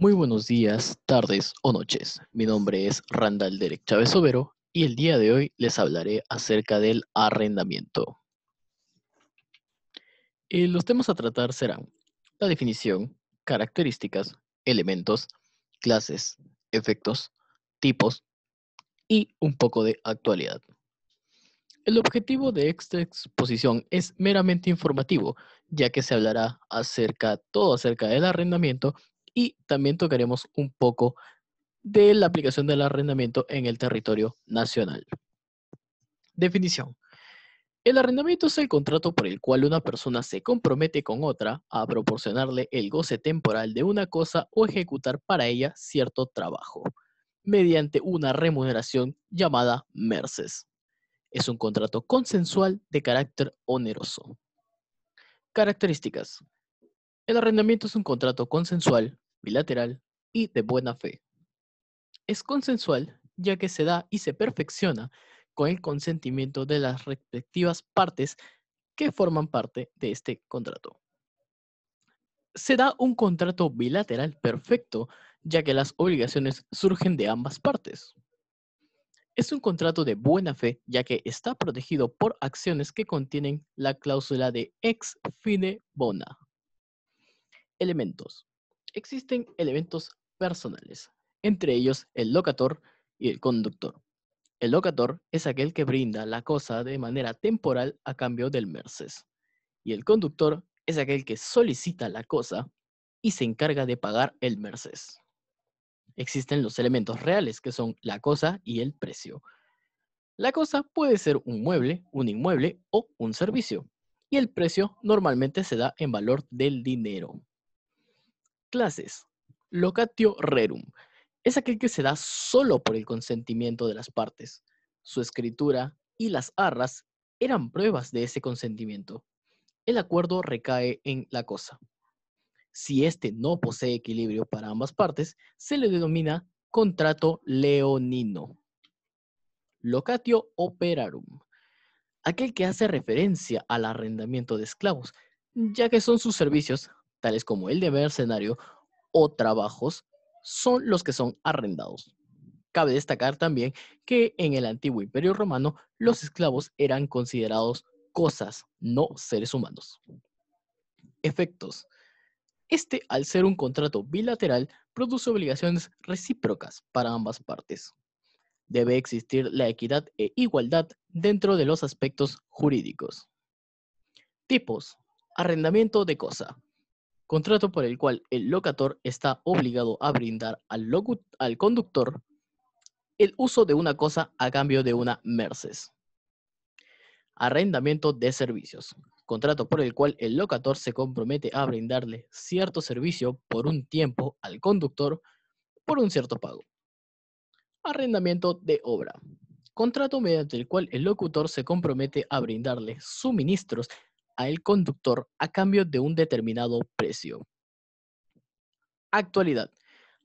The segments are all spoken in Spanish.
Muy buenos días, tardes o noches. Mi nombre es Randall Derek Chávez Overo y el día de hoy les hablaré acerca del arrendamiento. Los temas a tratar serán la definición, características, elementos, clases, efectos, tipos y un poco de actualidad. El objetivo de esta exposición es meramente informativo, ya que se hablará todo acerca del arrendamiento y también tocaremos un poco de la aplicación del arrendamiento en el territorio nacional. Definición. El arrendamiento es el contrato por el cual una persona se compromete con otra a proporcionarle el goce temporal de una cosa o ejecutar para ella cierto trabajo, mediante una remuneración llamada merces. Es un contrato consensual de carácter oneroso. Características. El arrendamiento es un contrato consensual, bilateral y de buena fe. Es consensual ya que se da y se perfecciona con el consentimiento de las respectivas partes que forman parte de este contrato. Se da un contrato bilateral perfecto ya que las obligaciones surgen de ambas partes. Es un contrato de buena fe ya que está protegido por acciones que contienen la cláusula de ex fide bona. Elementos. Existen elementos personales, entre ellos el locator y el conductor. El locator es aquel que brinda la cosa de manera temporal a cambio del merces. Y el conductor es aquel que solicita la cosa y se encarga de pagar el merces. Existen los elementos reales, que son la cosa y el precio. La cosa puede ser un mueble, un inmueble o un servicio. Y el precio normalmente se da en valor del dinero. Clases. Locatio rerum. Es aquel que se da solo por el consentimiento de las partes. Su escritura y las arras eran pruebas de ese consentimiento. El acuerdo recae en la cosa. Si éste no posee equilibrio para ambas partes, se le denomina contrato leonino. Locatio operarum. Aquel que hace referencia al arrendamiento de esclavos, ya que son sus servicios, tales como el de mercenario o trabajos, son los que son arrendados. Cabe destacar también que en el antiguo Imperio Romano los esclavos eran considerados cosas, no seres humanos. Efectos. Este, al ser un contrato bilateral, produce obligaciones recíprocas para ambas partes. Debe existir la equidad e igualdad dentro de los aspectos jurídicos. Tipos. Arrendamiento de cosa. Contrato por el cual el locator está obligado a brindar al conductor el uso de una cosa a cambio de una merces. Arrendamiento de servicios. Contrato por el cual el locator se compromete a brindarle cierto servicio por un tiempo al conductor por un cierto pago. Arrendamiento de obra. Contrato mediante el cual el locutor se compromete a brindarle suministros al conductor a cambio de un determinado precio. Actualidad.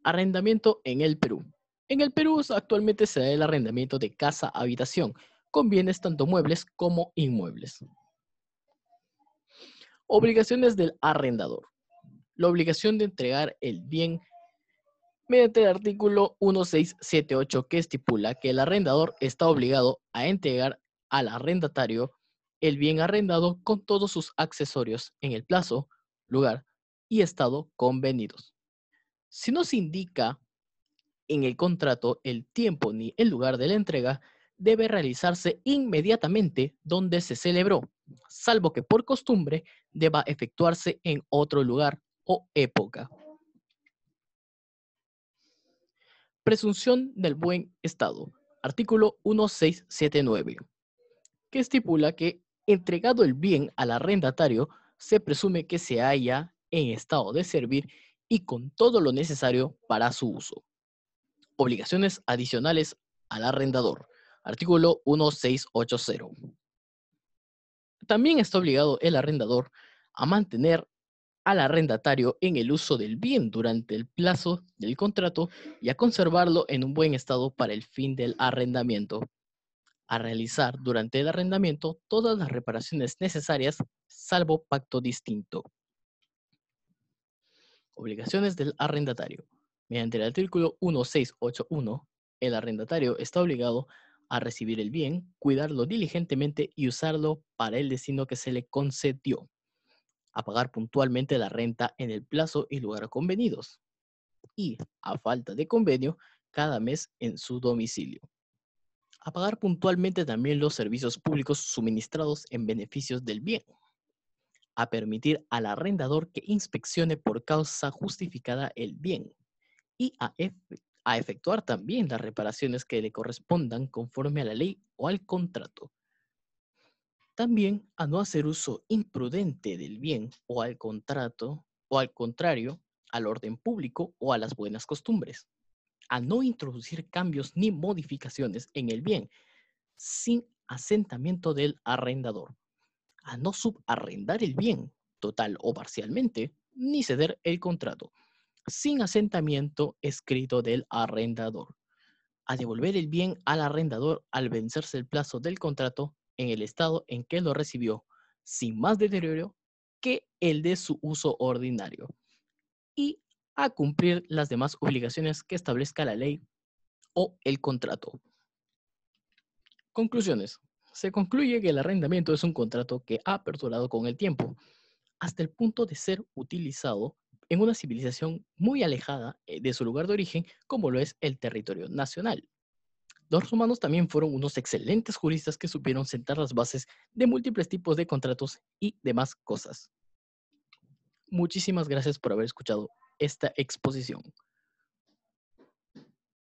Arrendamiento en el Perú. En el Perú actualmente se da el arrendamiento de casa-habitación, con bienes tanto muebles como inmuebles. Obligaciones del arrendador. La obligación de entregar el bien mediante el artículo 1678 que estipula que el arrendador está obligado a entregar al arrendatario el bien arrendado con todos sus accesorios en el plazo, lugar y estado convenidos. Si no se indica en el contrato el tiempo ni el lugar de la entrega, debe realizarse inmediatamente donde se celebró, salvo que por costumbre deba efectuarse en otro lugar o época. Presunción del buen estado. Artículo 1679, que estipula que, entregado el bien al arrendatario, se presume que se halla en estado de servir y con todo lo necesario para su uso. Obligaciones adicionales al arrendador. Artículo 1680. También está obligado el arrendador a mantener al arrendatario en el uso del bien durante el plazo del contrato y a conservarlo en un buen estado para el fin del arrendamiento. A realizar durante el arrendamiento todas las reparaciones necesarias, salvo pacto distinto. Obligaciones del arrendatario. Mediante el artículo 1681, el arrendatario está obligado a recibir el bien, cuidarlo diligentemente y usarlo para el destino que se le concedió, a pagar puntualmente la renta en el plazo y lugar convenidos, y, a falta de convenio, cada mes en su domicilio. A pagar puntualmente también los servicios públicos suministrados en beneficios del bien. A permitir al arrendador que inspeccione por causa justificada el bien y a efectuar también las reparaciones que le correspondan conforme a la ley o al contrato. También a no hacer uso imprudente del bien o al contrato o al contrario al orden público o a las buenas costumbres. A no introducir cambios ni modificaciones en el bien sin asentamiento del arrendador. A no subarrendar el bien total o parcialmente ni ceder el contrato sin asentamiento escrito del arrendador, a devolver el bien al arrendador al vencerse el plazo del contrato en el estado en que lo recibió, sin más deterioro que el de su uso ordinario, y a cumplir las demás obligaciones que establezca la ley o el contrato. Conclusiones. Se concluye que el arrendamiento es un contrato que ha perdurado con el tiempo, hasta el punto de ser utilizado en una civilización muy alejada de su lugar de origen, como lo es el territorio nacional. Los romanos también fueron unos excelentes juristas que supieron sentar las bases de múltiples tipos de contratos y demás cosas. Muchísimas gracias por haber escuchado esta exposición.